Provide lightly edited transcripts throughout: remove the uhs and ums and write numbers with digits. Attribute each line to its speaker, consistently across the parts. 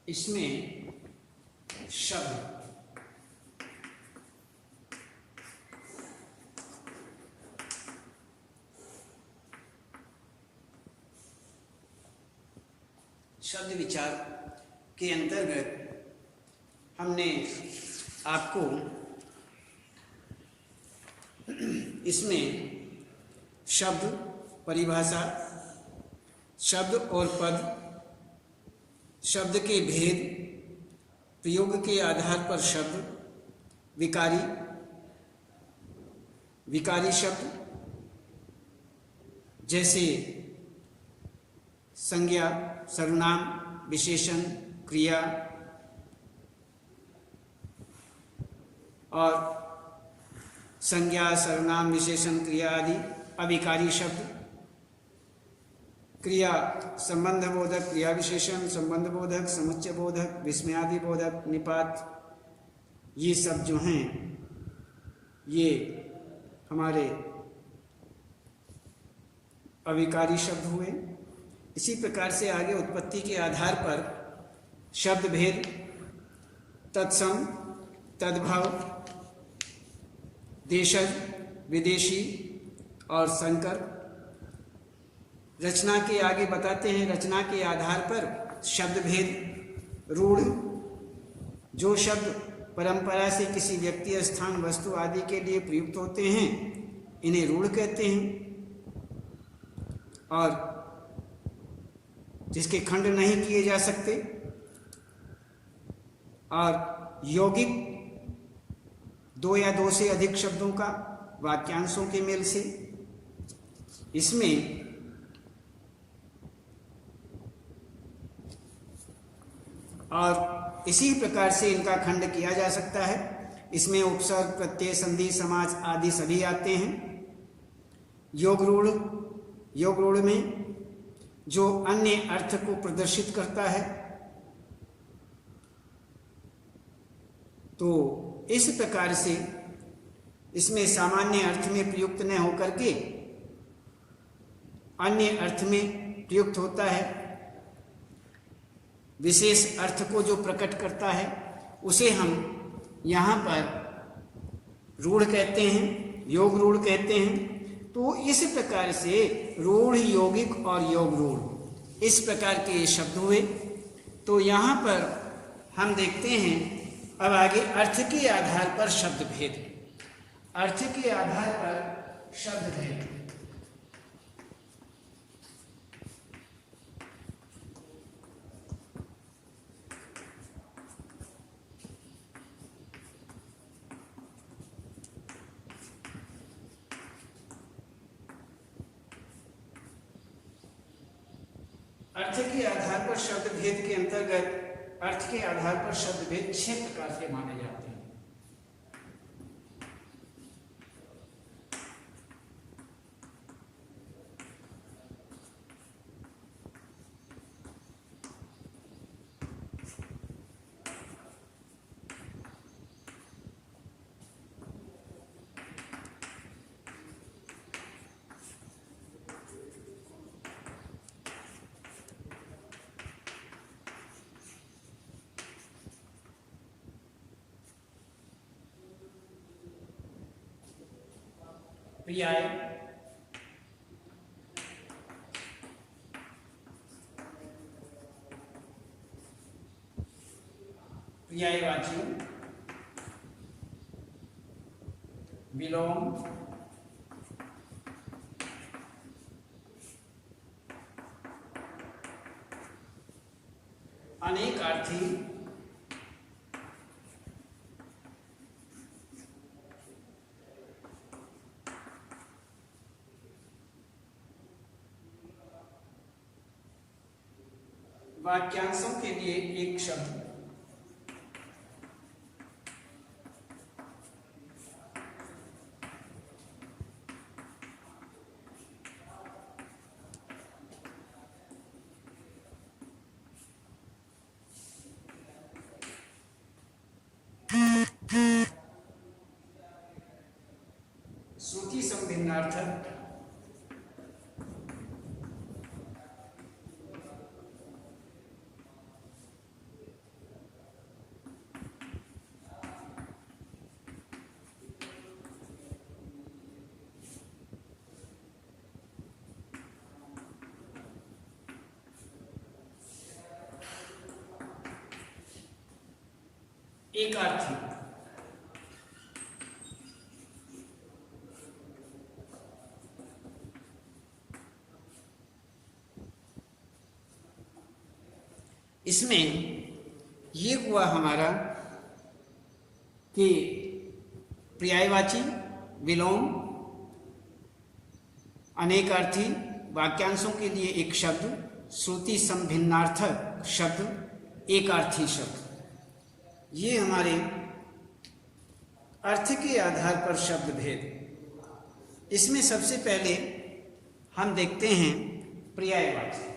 Speaker 1: इसमें शब्द विचार के अंतर्गत हमने आपको इसमें शब्द परिभाषा, शब्द और पद, शब्द के भेद, प्रयोग के आधार पर शब्द, विकारी शब्द जैसे संज्ञा, सर्वनाम, विशेषण, क्रिया और संज्ञा, सर्वनाम, विशेषण, क्रिया आदि। अविकारी शब्द क्रिया संबंध बोधक, क्रिया विशेषण, संबंध बोधक, समुच्चय बोधक, विस्मयादि बोधक, निपात, ये सब जो हैं ये हमारे अविकारी शब्द हुए। इसी प्रकार से आगे उत्पत्ति के आधार पर शब्द भेद, तत्सम, तद्भव, देशज, विदेशी और संकर। रचना के आगे बताते हैं, रचना के आधार पर शब्द भेद, रूढ़, जो शब्द परंपरा से किसी व्यक्ति, स्थान, वस्तु आदि के लिए प्रयुक्त होते हैं इन्हें रूढ़ कहते हैं, और जिसके खंड नहीं किए जा सकते। और यौगिक, दो या दो से अधिक शब्दों का वाक्यांशों के मेल से। इसमें और इसी प्रकार से इनका खंड किया जा सकता है। इसमें उपसर्ग, प्रत्यय, संधि, समास आदि सभी आते हैं। योग रूढ़ में जो अन्य अर्थ को प्रदर्शित करता है, तो इस प्रकार से इसमें सामान्य अर्थ में प्रयुक्त न होकर के अन्य अर्थ में प्रयुक्त होता है। विशेष अर्थ को जो प्रकट करता है उसे हम यहाँ पर रूढ़ कहते हैं, योग रूढ़ कहते हैं। तो इस प्रकार से रूढ़, यौगिक और योग रूढ़, इस प्रकार के ये शब्द हुए। तो यहाँ पर हम देखते हैं अब आगे अर्थ के आधार पर शब्द भेद, अर्थ के आधार पर शब्द भेद। अर्थ के आधार पर शब्द भेद के अंतर्गत अर्थ के आधार पर शब्द भेद 6 प्रकार के माने जाते हैं। पर्याय, पर्यायवाची, विलोम, अनेकार्थी, वाक्यांशों के लिए एक शब्द, श्रुति संभिन्नार्थक, एकार्थी। इसमें ये हुआ हमारा कि पर्यायवाची, विलोम, अनेकार्थी वाक्यांशों के लिए एक शब्द, श्रुति संभिन्नार्थक शब्द, एकार्थी शब्द, ये हमारे अर्थ के आधार पर शब्द भेद। इसमें सबसे पहले हम देखते हैं पर्यायवाची।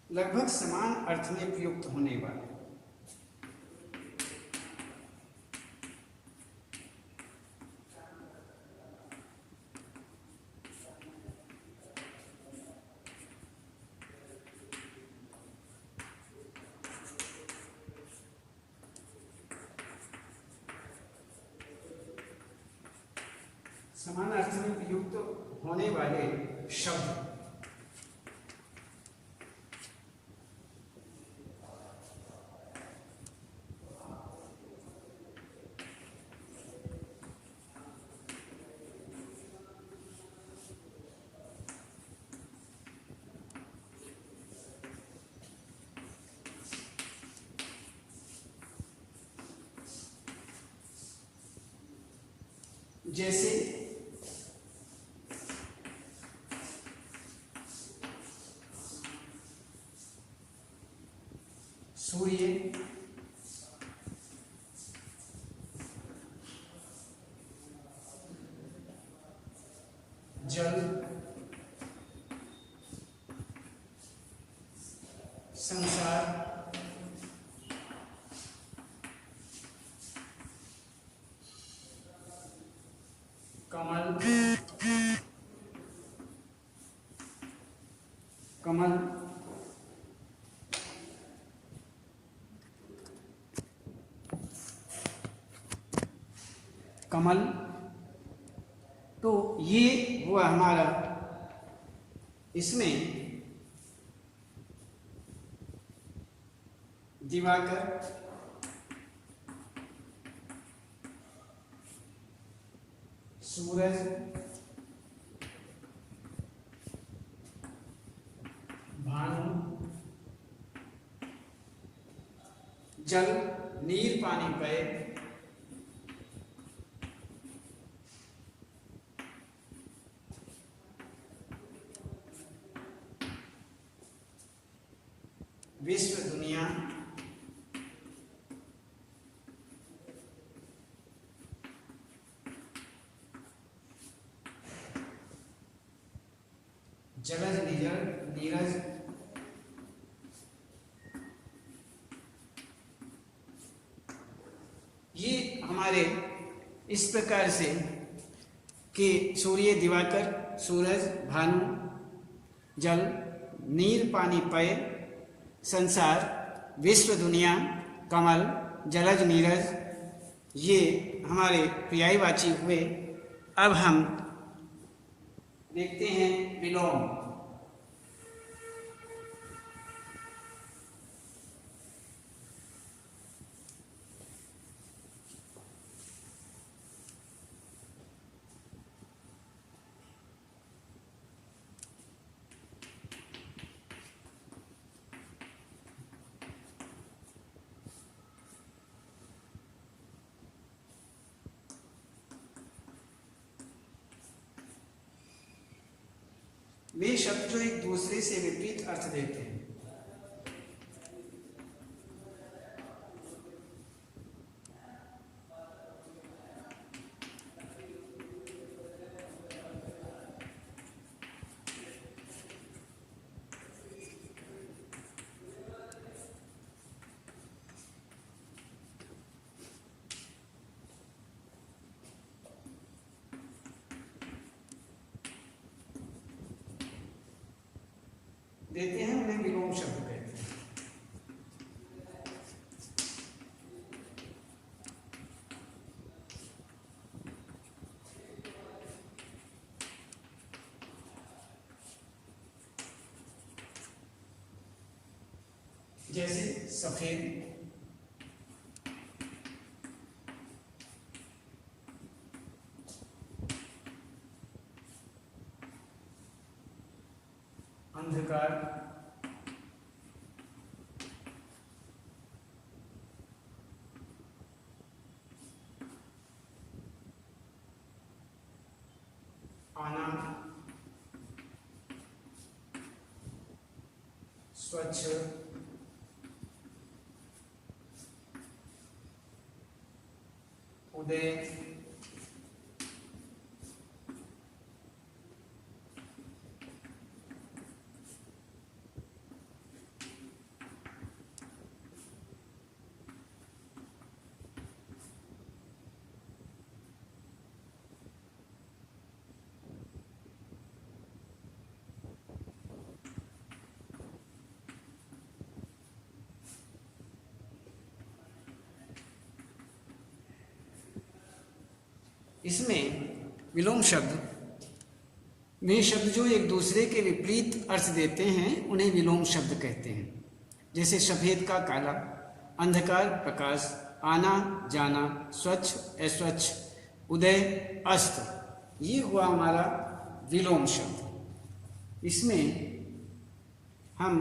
Speaker 1: लगभग समान अर्थ में प्रयुक्त होने वाले। समान अर्थ में प्रयुक्त होने वाले शब्द। जैसे सूर्य, जल, संसार, कमल, कमल, कमल। तो ये हुआ हमारा, इसमें दिवाकर, सूरज, भानु, जल, नीर, पानी, पेय, विश्व, दुनिया, जलज, नीरज, ये हमारे इस प्रकार से कि सूर्य, दिवाकर, सूरज, भानु, जल, नीर, पानी, पेय, संसार, विश्व, दुनिया, कमल, जलज, नीरज, ये हमारे पर्यायवाची हुए। अब हम देखते हैं विलोम। वे शब्द जो एक दूसरे से विपरीत अर्थ देते हैं। देते हैं उन्हें विलोम शब्द कहते हैं। जैसे सफेद, अंधकार, आना, स्वच्छ, उदय, इसमें विलोम शब्द वे शब्द जो एक दूसरे के विपरीत अर्थ देते हैं उन्हें विलोम शब्द कहते हैं। जैसे सफेद का काला, अंधकार प्रकाश, आना जाना, स्वच्छ अस्वच्छ, उदय अस्त, ये हुआ हमारा विलोम शब्द। इसमें हम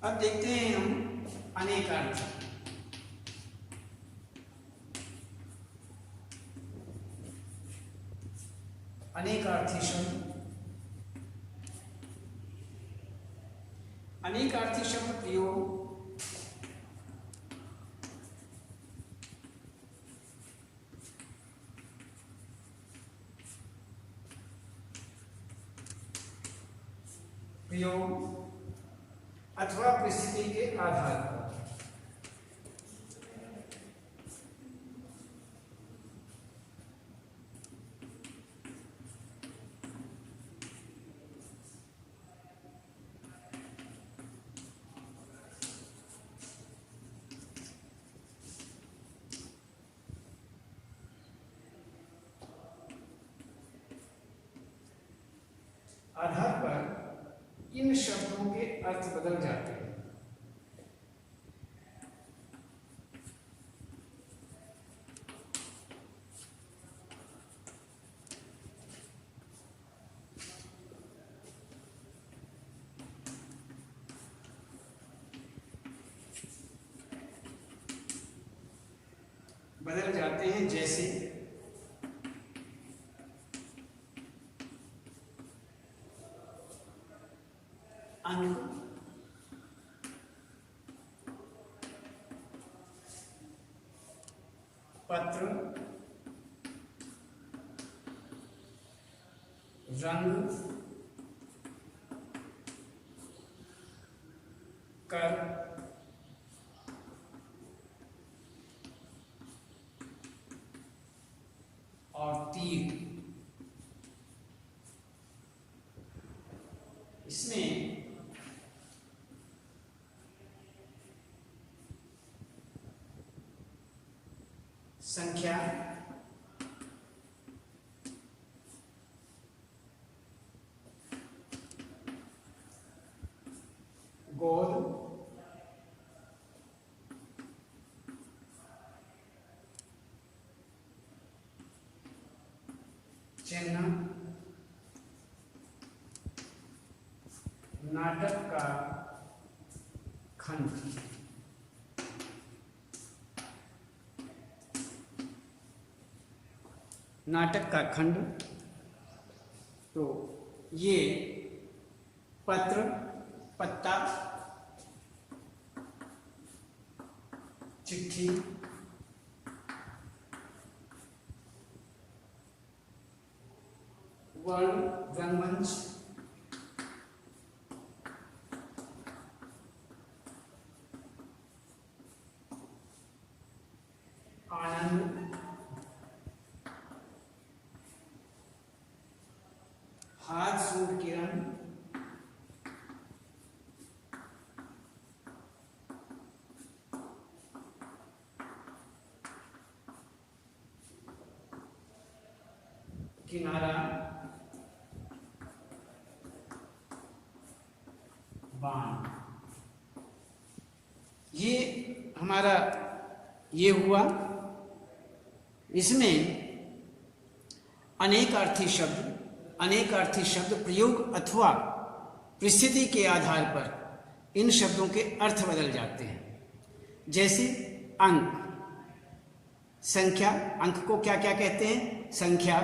Speaker 1: अब देखते हैं हम अनेकार्थ। अनेकार्थी शब्द, अनेकार्थी शब्द प्रयोग अथवा परिस्थिति के आधार पर इन शब्दों के अर्थ बदल जाते हैं। बदल जाते हैं जैसे अंक, पत्र, रंग, कर, और तीर। इसमें संख्या, गोल, चिन्ह, नाटक का खंड। नाटक का खंड, तो ये पत्र, पत्ता, चिट्ठी, वर्ण रंगमंच, आनंद, हाथ सूर्य किरण, किनारा, बाण। ये हमारा ये हुआ। इसमें अनेकार्थी शब्द प्रयोग अथवा परिस्थिति के आधार पर इन शब्दों के अर्थ बदल जाते हैं। जैसे अंक, संख्या, अंक को क्या क्या कहते हैं? संख्या,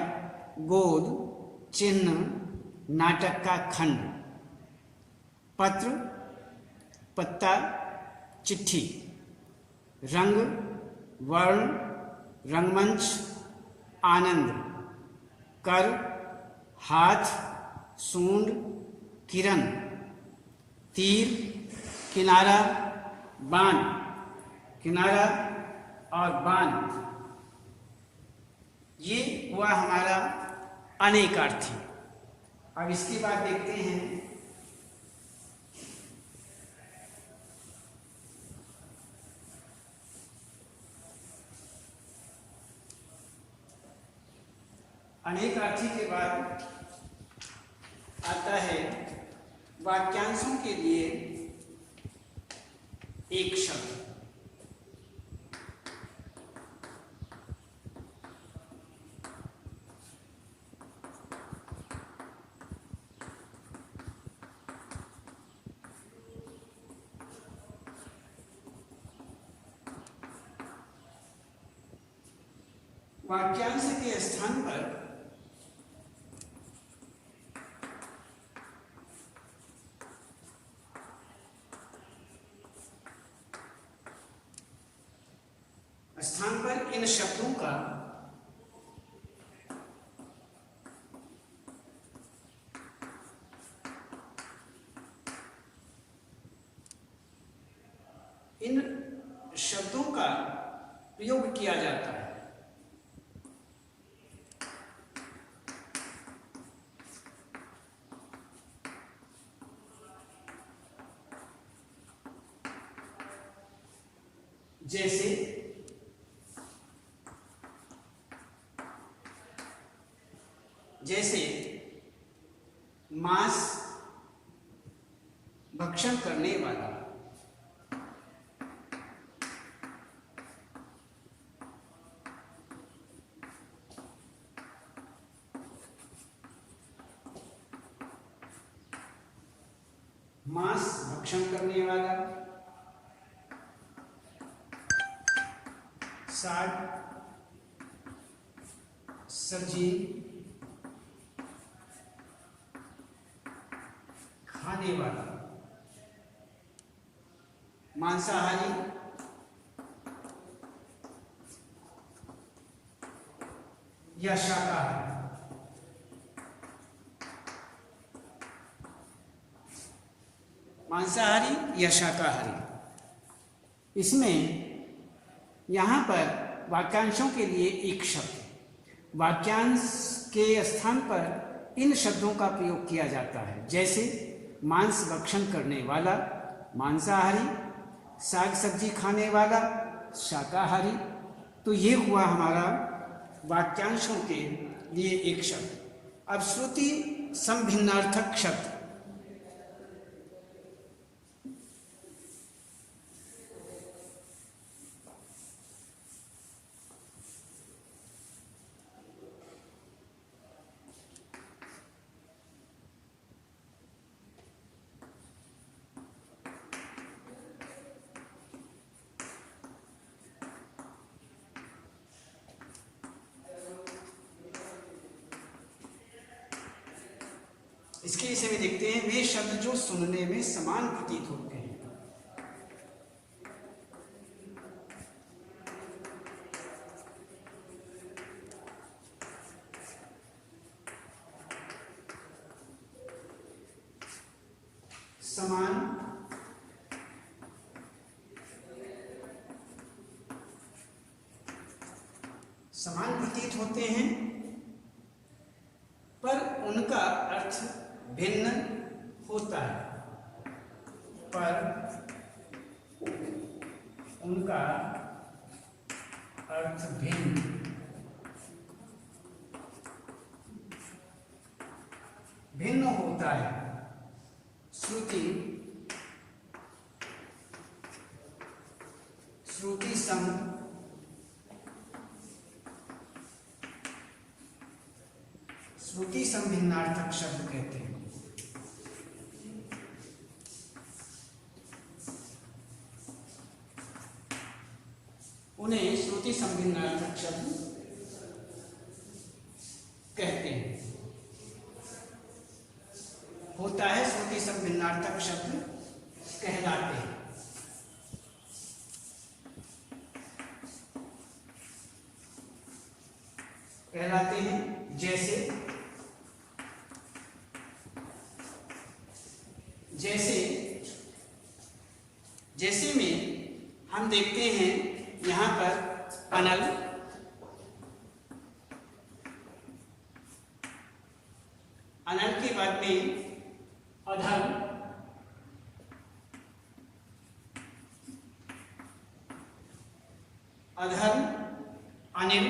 Speaker 1: गोद, चिन्ह, नाटक का खंड, पत्र, पत्ता, चिट्ठी, रंग, वर्ण, रंगमंच, आनंद, कर, हाथ, सूंड, किरण, तीर, किनारा, बाण, किनारा और बाण। ये हुआ हमारा अनेकार्थी। अब इसके बाद देखते हैं अनेकार्थी के बाद आता है वाक्यांशों के लिए एक शब्द। वाक्यांश के स्थान पर इन शब्दों का प्रयोग किया जाता है। जैसे मांस भक्षण करने वाला, मांस भक्षण करने वाला, साग सब्जी खाने वाला, मांसाहारी या शाकाहारी। मांसाहारी या शाकाहारी। इसमें यहाँ पर वाक्यांशों के लिए एक शब्द, वाक्यांश के स्थान पर इन शब्दों का प्रयोग किया जाता है। जैसे मांस भक्षण करने वाला मांसाहारी, साग सब्जी खाने वाला शाकाहारी। तो ये हुआ हमारा वाक्यांशों के लिए एक शब्द। अब श्रुति संभिन्नार्थक शब्द। इसके विषय में देखते हैं, वे शब्द जो सुनने में समान प्रतीत होते हैं। समान प्रतीत होते हैं पर उनका अर्थ भिन्न होता है, पर उनका अर्थ भिन्न होता है। श्रुति सम भिन्नार्थक शब्द कहते हैं। उन्हें श्रुति सम भिन्नार्थक शब्द कहते हैं। होता है श्रुति सम भिन्नार्थक शब्द कहलाते हैं। जैसे में हम देखते हैं यहाँ पर अनल, अनल के बाद में अधल, अधल, अनिल,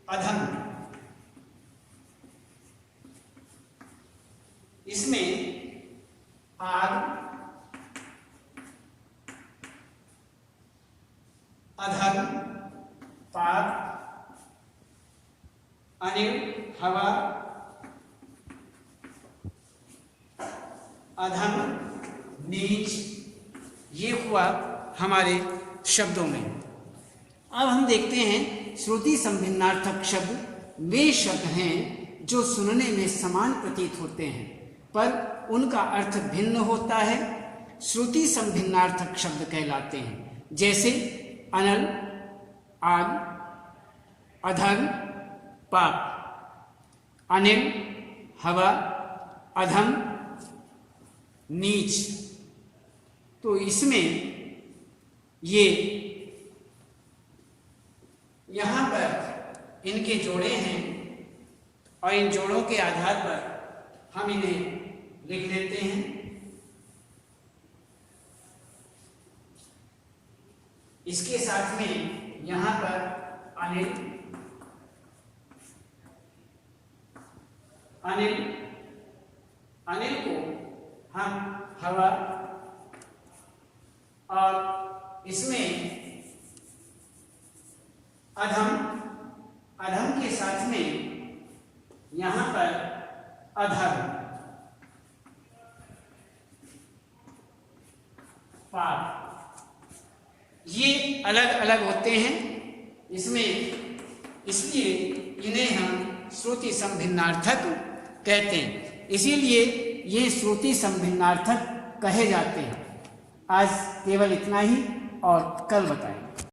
Speaker 1: अधम। इसमें आग, अधर्म, पाप, अनिल, हवा, अधम, नीच, ये हुआ हमारे शब्दों में। अब हम देखते हैं श्रुति संभिन्नार्थक शब्द वे शब्द हैं जो सुनने में समान प्रतीत होते हैं पर उनका अर्थ भिन्न होता है, श्रुति संभिन्नार्थक शब्द कहलाते हैं। जैसे अनल, आग, अधर्म, पाप, अनिल, हवा, अधम, नीच। तो इसमें ये यहाँ पर इनके जोड़े हैं और इन जोड़ों के आधार पर हम इन्हें लिख लेते हैं। इसके साथ में यहाँ पर अनिल, अनिल, अनिल को हम हवा और इसमें अधम, अधम के साथ में यहाँ पर अधर्म, पाप, ये अलग अलग होते हैं इसमें, इसलिए इन्हें हम श्रुति संभिन्नार्थक कहते हैं। इसीलिए ये श्रुति संभिन्नार्थक कहे जाते हैं। आज केवल इतना ही और कल बताएंगे।